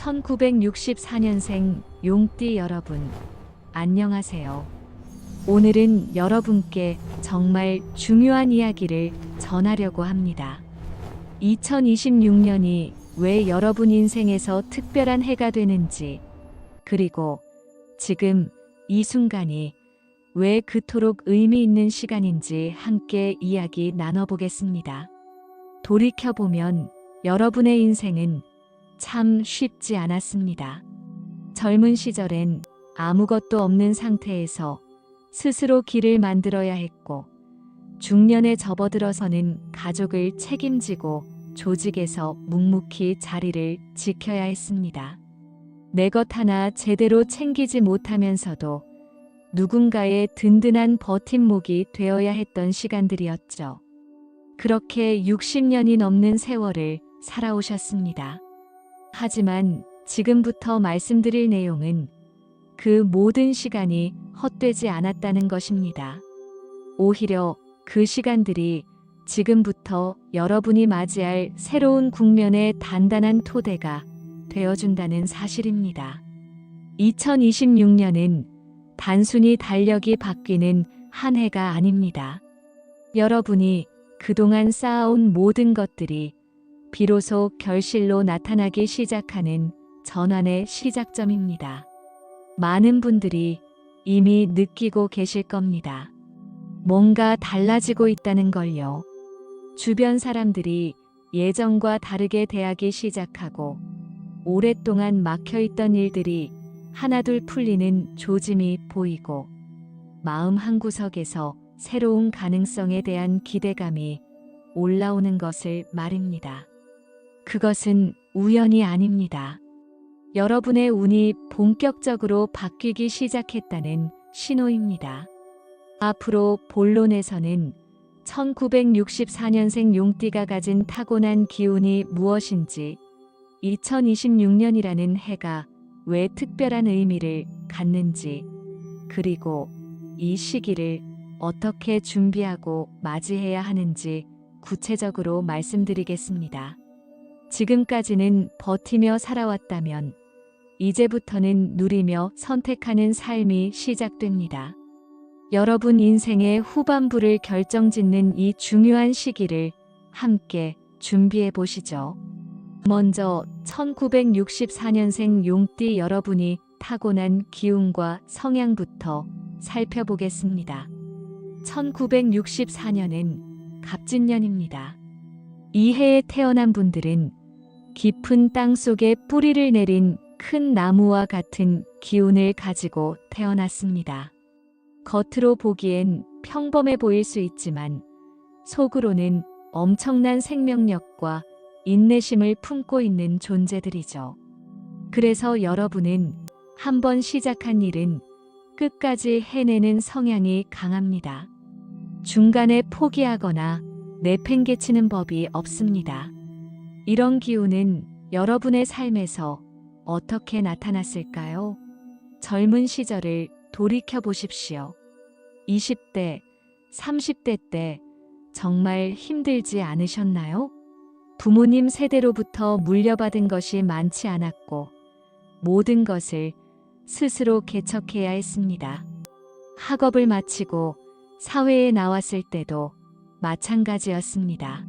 1964년생 용띠 여러분, 안녕하세요. 오늘은 여러분께 정말 중요한 이야기를 전하려고 합니다. 2026년이 왜 여러분 인생에서 특별한 해가 되는지, 그리고 지금 이 순간이 왜 그토록 의미 있는 시간인지 함께 이야기 나눠보겠습니다. 돌이켜보면 여러분의 인생은 참 쉽지 않았습니다. 젊은 시절엔 아무것도 없는 상태에서 스스로 길을 만들어야 했고, 중년에 접어들어서는 가족을 책임지고 조직에서 묵묵히 자리를 지켜야 했습니다. 내 것 하나 제대로 챙기지 못하면서도 누군가의 든든한 버팀목이 되어야 했던 시간들이었죠. 그렇게 60년이 넘는 세월을 살아오셨습니다. 하지만 지금부터 말씀드릴 내용은 그 모든 시간이 헛되지 않았다는 것입니다. 오히려 그 시간들이 지금부터 여러분이 맞이할 새로운 국면의 단단한 토대가 되어준다는 사실입니다. 2026년은 단순히 달력이 바뀌는 한 해가 아닙니다. 여러분이 그동안 쌓아온 모든 것들이 비로소 결실로 나타나기 시작하는 전환의 시작점입니다. 많은 분들이 이미 느끼고 계실 겁니다. 뭔가 달라지고 있다는 걸요. 주변 사람들이 예전과 다르게 대하기 시작하고, 오랫동안 막혀있던 일들이 하나둘 풀리는 조짐이 보이고, 마음 한구석에서 새로운 가능성에 대한 기대감이 올라오는 것을 말입니다. 그것은 우연이 아닙니다. 여러분의 운이 본격적으로 바뀌기 시작했다는 신호입니다. 앞으로 본론에서는 1964년생 용띠가 가진 타고난 기운이 무엇인지, 2026년이라는 해가 왜 특별한 의미를 갖는지, 그리고 이 시기를 어떻게 준비하고 맞이해야 하는지 구체적으로 말씀드리겠습니다. 지금까지는 버티며 살아왔다면 이제부터는 누리며 선택하는 삶이 시작됩니다. 여러분 인생의 후반부를 결정짓는 이 중요한 시기를 함께 준비해 보시죠. 먼저 1964년생 용띠 여러분이 타고난 기운과 성향부터 살펴보겠습니다. 1964년은 갑진년입니다. 이 해에 태어난 분들은 깊은 땅 속에 뿌리를 내린 큰 나무와 같은 기운을 가지고 태어났습니다. 겉으로 보기엔 평범해 보일 수 있지만 속으로는 엄청난 생명력과 인내심을 품고 있는 존재들이죠. 그래서 여러분은 한번 시작한 일은 끝까지 해내는 성향이 강합니다. 중간에 포기하거나 내팽개치는 법이 없습니다. 이런 기운은 여러분의 삶에서 어떻게 나타났을까요? 젊은 시절을 돌이켜 보십시오. 20대, 30대 때 정말 힘들지 않으셨나요? 부모님 세대로부터 물려받은 것이 많지 않았고, 모든 것을 스스로 개척해야 했습니다. 학업을 마치고 사회에 나왔을 때도 마찬가지였습니다.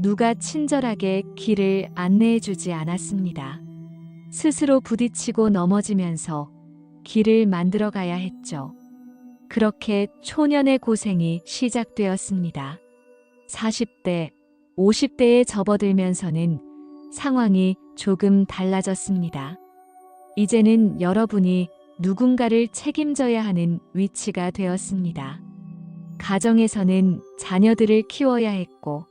누가 친절하게 길을 안내해 주지 않았습니다. 스스로 부딪히고 넘어지면서 길을 만들어 가야 했죠. 그렇게 초년의 고생이 시작되었습니다. 40대, 50대에 접어들면서는 상황이 조금 달라졌습니다. 이제는 여러분이 누군가를 책임져야 하는 위치가 되었습니다. 가정에서는 자녀들을 키워야 했고,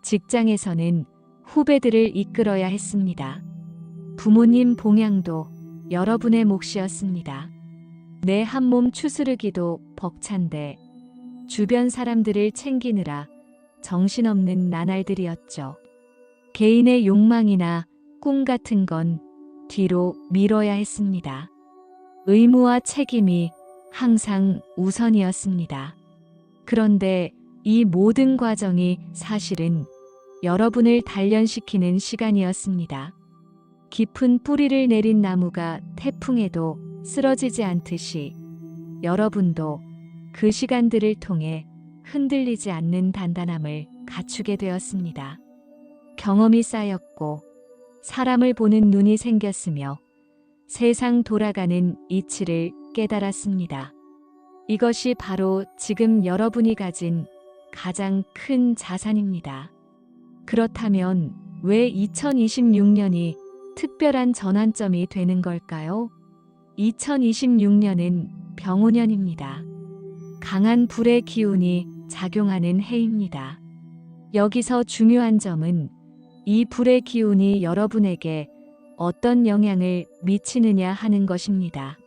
직장에서는 후배들을 이끌어야 했습니다. 부모님 봉양도 여러분의 몫이었습니다. 내 한몸 추스르기도 벅찬데 주변 사람들을 챙기느라 정신없는 나날들이었죠. 개인의 욕망이나 꿈 같은 건 뒤로 미뤄야 했습니다. 의무와 책임이 항상 우선이었습니다. 그런데 이 모든 과정이 사실은 여러분을 단련시키는 시간이었습니다. 깊은 뿌리를 내린 나무가 태풍에도 쓰러지지 않듯이 여러분도 그 시간들을 통해 흔들리지 않는 단단함을 갖추게 되었습니다. 경험이 쌓였고 사람을 보는 눈이 생겼으며 세상 돌아가는 이치를 깨달았습니다. 이것이 바로 지금 여러분이 가진 가장 큰 자산입니다. 그렇다면 왜 2026년이 특별한 전환점이 되는 걸까요? 2026년은 병오년입니다. 강한 불의 기운이 작용하는 해입니다. 여기서 중요한 점은 이 불의 기운이 여러분에게 어떤 영향을 미치느냐 하는 것입니다.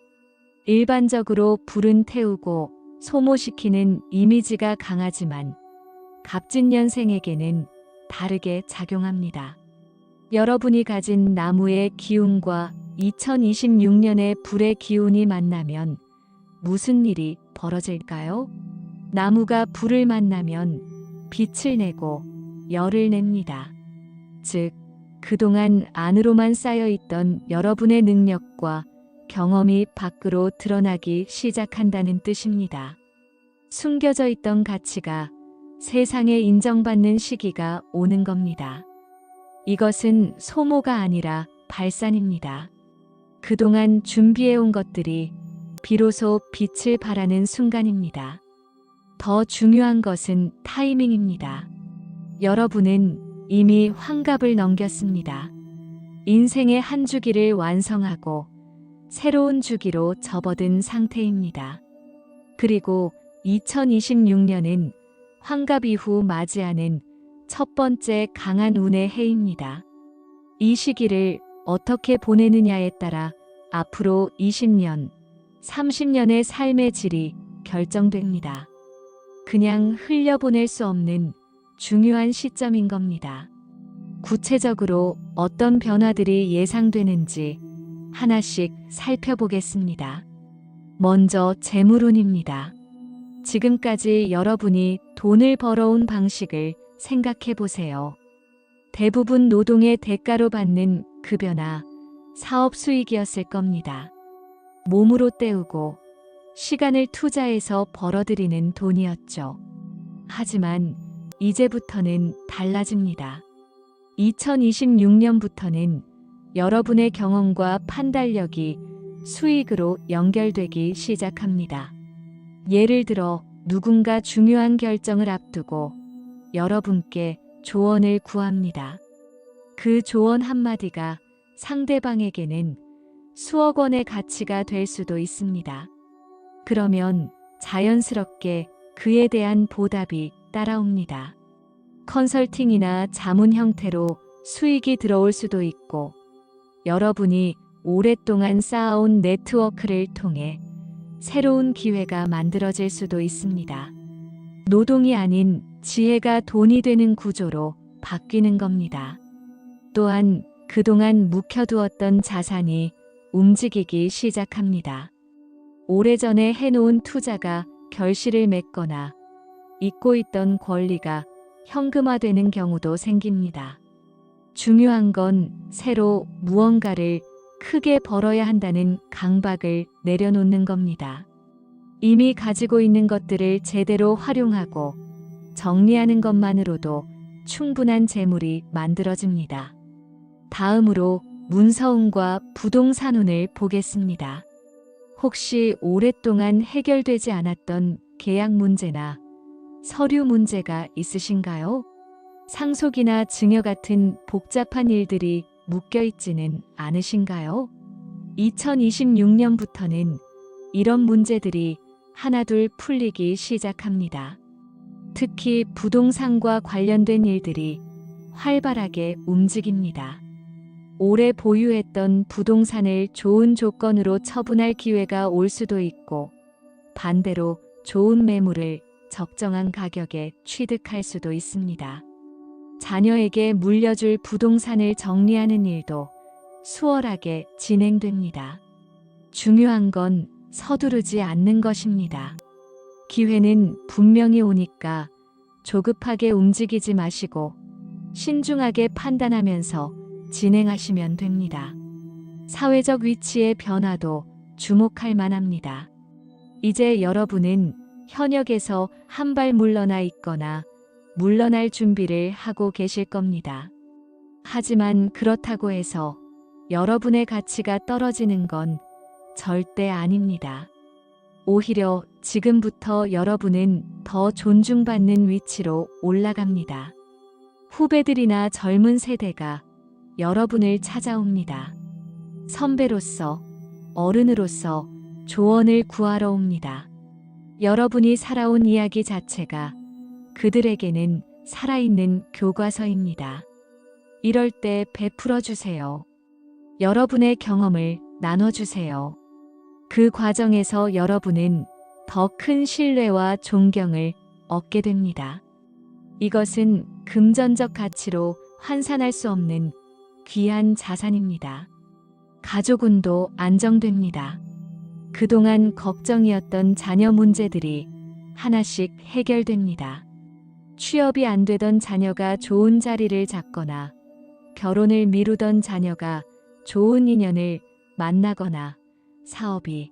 일반적으로 불은 태우고 소모시키는 이미지가 강하지만 갑진년생에게는 다르게 작용합니다. 여러분이 가진 나무의 기운과 2026년의 불의 기운이 만나면 무슨 일이 벌어질까요? 나무가 불을 만나면 빛을 내고 열을 냅니다. 즉, 그동안 안으로만 쌓여있던 여러분의 능력과 경험이 밖으로 드러나기 시작한다는 뜻입니다. 숨겨져 있던 가치가 세상에 인정받는 시기가 오는 겁니다. 이것은 소모가 아니라 발산입니다. 그동안 준비해온 것들이 비로소 빛을 발하는 순간입니다. 더 중요한 것은 타이밍입니다. 여러분은 이미 환갑을 넘겼습니다. 인생의 한 주기를 완성하고 새로운 주기로 접어든 상태입니다. 그리고 2026년은 환갑 이후 맞이하는 첫 번째 강한 운의 해입니다. 이 시기를 어떻게 보내느냐에 따라 앞으로 20년, 30년의 삶의 질이 결정됩니다. 그냥 흘려보낼 수 없는 중요한 시점인 겁니다. 구체적으로 어떤 변화들이 예상되는지 하나씩 살펴보겠습니다. 먼저 재물운입니다. 지금까지 여러분이 돈을 벌어온 방식을 생각해 보세요. 대부분 노동의 대가로 받는 급여나 사업 수익이었을 겁니다. 몸으로 때우고 시간을 투자해서 벌어들이는 돈이었죠. 하지만 이제부터는 달라집니다. 2026년부터는 여러분의 경험과 판단력이 수익으로 연결되기 시작합니다. 예를 들어 누군가 중요한 결정을 앞두고 여러분께 조언을 구합니다. 그 조언 한마디가 상대방에게는 수억 원의 가치가 될 수도 있습니다. 그러면 자연스럽게 그에 대한 보답이 따라옵니다. 컨설팅이나 자문 형태로 수익이 들어올 수도 있고, 여러분이 오랫동안 쌓아온 네트워크를 통해 새로운 기회가 만들어질 수도 있습니다. 노동이 아닌 지혜가 돈이 되는 구조로 바뀌는 겁니다. 또한 그동안 묵혀두었던 자산이 움직이기 시작합니다. 오래전에 해놓은 투자가 결실을 맺거나 잊고 있던 권리가 현금화되는 경우도 생깁니다. 중요한 건 새로 무언가를 크게 벌어야 한다는 강박을 내려놓는 겁니다. 이미 가지고 있는 것들을 제대로 활용하고 정리하는 것만으로도 충분한 재물이 만들어집니다. 다음으로 문서운과 부동산운을 보겠습니다. 혹시 오랫동안 해결되지 않았던 계약 문제나 서류 문제가 있으신가요? 상속이나 증여 같은 복잡한 일들이 묶여있지는 않으신가요? 2026년부터는 이런 문제들이 하나둘 풀리기 시작합니다. 특히 부동산과 관련된 일들이 활발하게 움직입니다. 오래 보유했던 부동산을 좋은 조건으로 처분할 기회가 올 수도 있고, 반대로 좋은 매물을 적정한 가격에 취득할 수도 있습니다. 자녀에게 물려줄 부동산을 정리하는 일도 수월하게 진행됩니다. 중요한 건 서두르지 않는 것입니다. 기회는 분명히 오니까 조급하게 움직이지 마시고 신중하게 판단하면서 진행하시면 됩니다. 사회적 위치의 변화도 주목할 만합니다. 이제 여러분은 현역에서 한 발 물러나 있거나 물러날 준비를 하고 계실 겁니다. 하지만 그렇다고 해서 여러분의 가치가 떨어지는 건 절대 아닙니다. 오히려 지금부터 여러분은 더 존중받는 위치로 올라갑니다. 후배들이나 젊은 세대가 여러분을 찾아옵니다. 선배로서, 어른으로서 조언을 구하러 옵니다. 여러분이 살아온 이야기 자체가 그들에게는 살아있는 교과서입니다. 이럴 때 베풀어 주세요. 여러분의 경험을 나눠주세요. 그 과정에서 여러분은 더 큰 신뢰와 존경을 얻게 됩니다. 이것은 금전적 가치로 환산할 수 없는 귀한 자산입니다. 가족운도 안정됩니다. 그동안 걱정이었던 자녀 문제들이 하나씩 해결됩니다. 취업이 안 되던 자녀가 좋은 자리를 잡거나 결혼을 미루던 자녀가 좋은 인연을 만나거나 사업이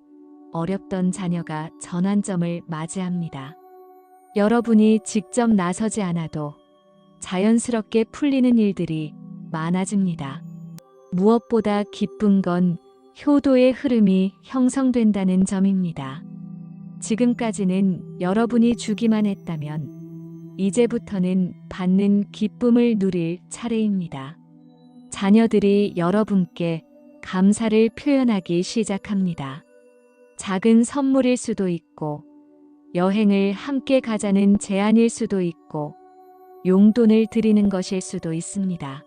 어렵던 자녀가 전환점을 맞이합니다. 여러분이 직접 나서지 않아도 자연스럽게 풀리는 일들이 많아집니다. 무엇보다 기쁜 건 효도의 흐름이 형성된다는 점입니다. 지금까지는 여러분이 주기만 했다면 이제부터는 받는 기쁨을 누릴 차례입니다. 자녀들이 여러분께 감사를 표현하기 시작합니다. 작은 선물일 수도 있고, 여행을 함께 가자는 제안일 수도 있고, 용돈을 드리는 것일 수도 있습니다.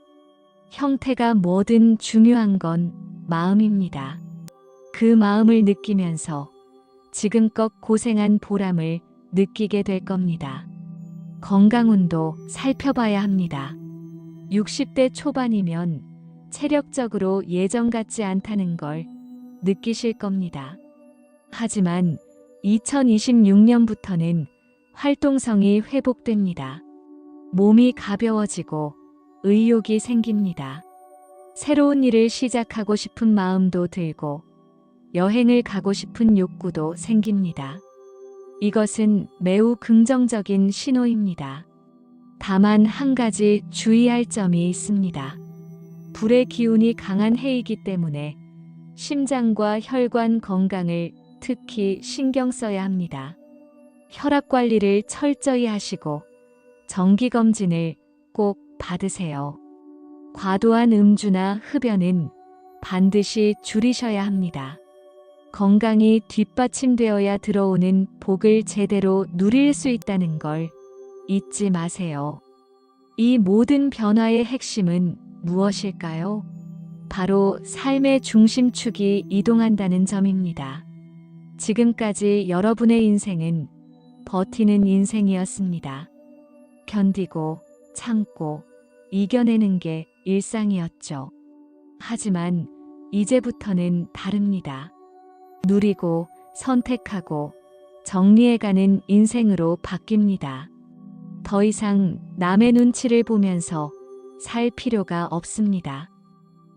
형태가 뭐든 중요한 건 마음입니다. 그 마음을 느끼면서 지금껏 고생한 보람을 느끼게 될 겁니다. 건강운도 살펴봐야 합니다. 60대 초반이면 체력적으로 예전 같지 않다는 걸 느끼실 겁니다. 하지만 2026년부터는 활동성이 회복됩니다. 몸이 가벼워지고 의욕이 생깁니다. 새로운 일을 시작하고 싶은 마음도 들고 여행을 가고 싶은 욕구도 생깁니다. 이것은 매우 긍정적인 신호입니다. 다만 한 가지 주의할 점이 있습니다. 불의 기운이 강한 해이기 때문에 심장과 혈관 건강을 특히 신경 써야 합니다. 혈압 관리를 철저히 하시고 정기검진을 꼭 받으세요. 과도한 음주나 흡연은 반드시 줄이셔야 합니다. 건강이 뒷받침되어야 들어오는 복을 제대로 누릴 수 있다는 걸 잊지 마세요. 이 모든 변화의 핵심은 무엇일까요? 바로 삶의 중심축이 이동한다는 점입니다. 지금까지 여러분의 인생은 버티는 인생이었습니다. 견디고 참고 이겨내는 게 일상이었죠. 하지만 이제부터는 다릅니다. 누리고 선택하고 정리해가는 인생으로 바뀝니다. 더 이상 남의 눈치를 보면서 살 필요가 없습니다.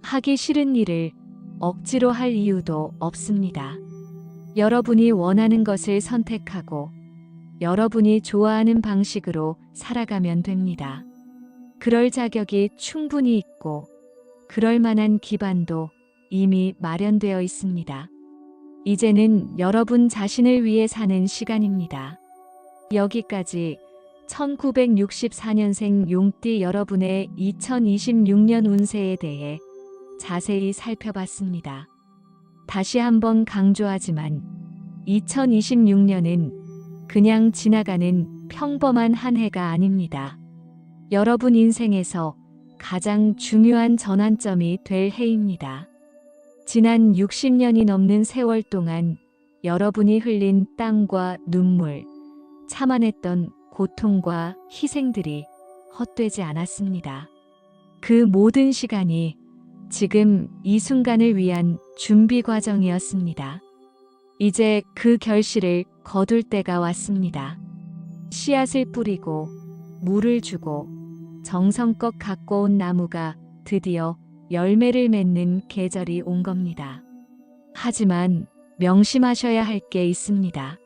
하기 싫은 일을 억지로 할 이유도 없습니다. 여러분이 원하는 것을 선택하고 여러분이 좋아하는 방식으로 살아가면 됩니다. 그럴 자격이 충분히 있고 그럴 만한 기반도 이미 마련되어 있습니다. 이제는 여러분 자신을 위해 사는 시간입니다. 여기까지 1964년생 용띠 여러분의 2026년 운세에 대해 자세히 살펴봤습니다. 다시 한번 강조하지만 2026년은 그냥 지나가는 평범한 한 해가 아닙니다. 여러분 인생에서 가장 중요한 전환점이 될 해입니다. 지난 60년이 넘는 세월 동안 여러분이 흘린 땀과 눈물, 참아냈던 고통과 희생들이 헛되지 않았습니다. 그 모든 시간이 지금 이 순간을 위한 준비 과정이었습니다. 이제 그 결실을 거둘 때가 왔습니다. 씨앗을 뿌리고 물을 주고 정성껏 가꿔온 나무가 드디어 열매를 맺는 계절이 온 겁니다. 하지만 명심하셔야 할 게 있습니다.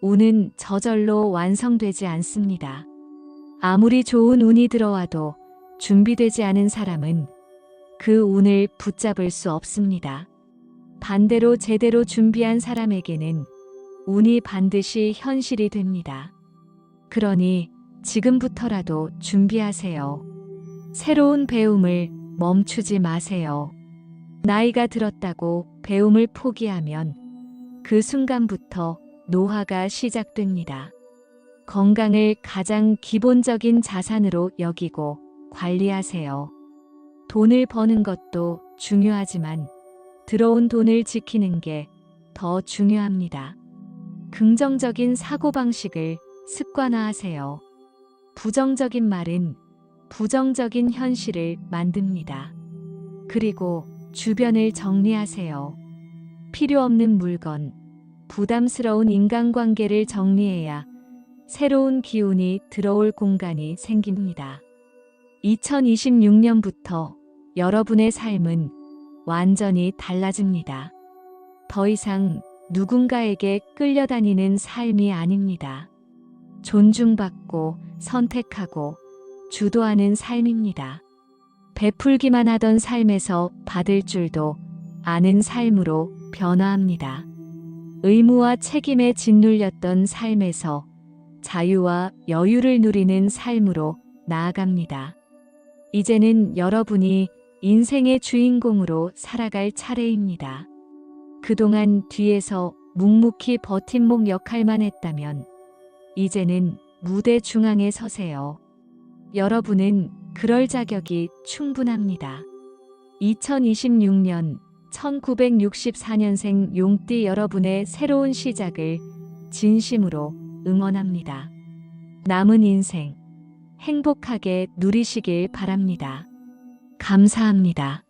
운은 저절로 완성되지 않습니다. 아무리 좋은 운이 들어와도 준비되지 않은 사람은 그 운을 붙잡을 수 없습니다. 반대로 제대로 준비한 사람에게는 운이 반드시 현실이 됩니다. 그러니 지금부터라도 준비하세요. 새로운 배움을 멈추지 마세요. 나이가 들었다고 배움을 포기하면 그 순간부터 노화가 시작됩니다. 건강을 가장 기본적인 자산으로 여기고 관리하세요. 돈을 버는 것도 중요하지만 들어온 돈을 지키는 게 더 중요합니다. 긍정적인 사고방식을 습관화하세요. 부정적인 말은 부정적인 현실을 만듭니다. 그리고 주변을 정리하세요. 필요 없는 물건, 부담스러운 인간관계를 정리해야 새로운 기운이 들어올 공간이 생깁니다. 2026년부터 여러분의 삶은 완전히 달라집니다. 더 이상 누군가에게 끌려다니는 삶이 아닙니다. 존중받고 선택하고 주도하는 삶입니다. 베풀기만 하던 삶에서 받을 줄도 아는 삶으로 변화합니다. 의무와 책임에 짓눌렸던 삶에서 자유와 여유를 누리는 삶으로 나아갑니다. 이제는 여러분이 인생의 주인공으로 살아갈 차례입니다. 그동안 뒤에서 묵묵히 버팀목 역할만 했다면 이제는 무대 중앙에 서세요. 여러분은 그럴 자격이 충분합니다. 2026년 1964년생 용띠 여러분의 새로운 시작을 진심으로 응원합니다. 남은 인생 행복하게 누리시길 바랍니다. 감사합니다.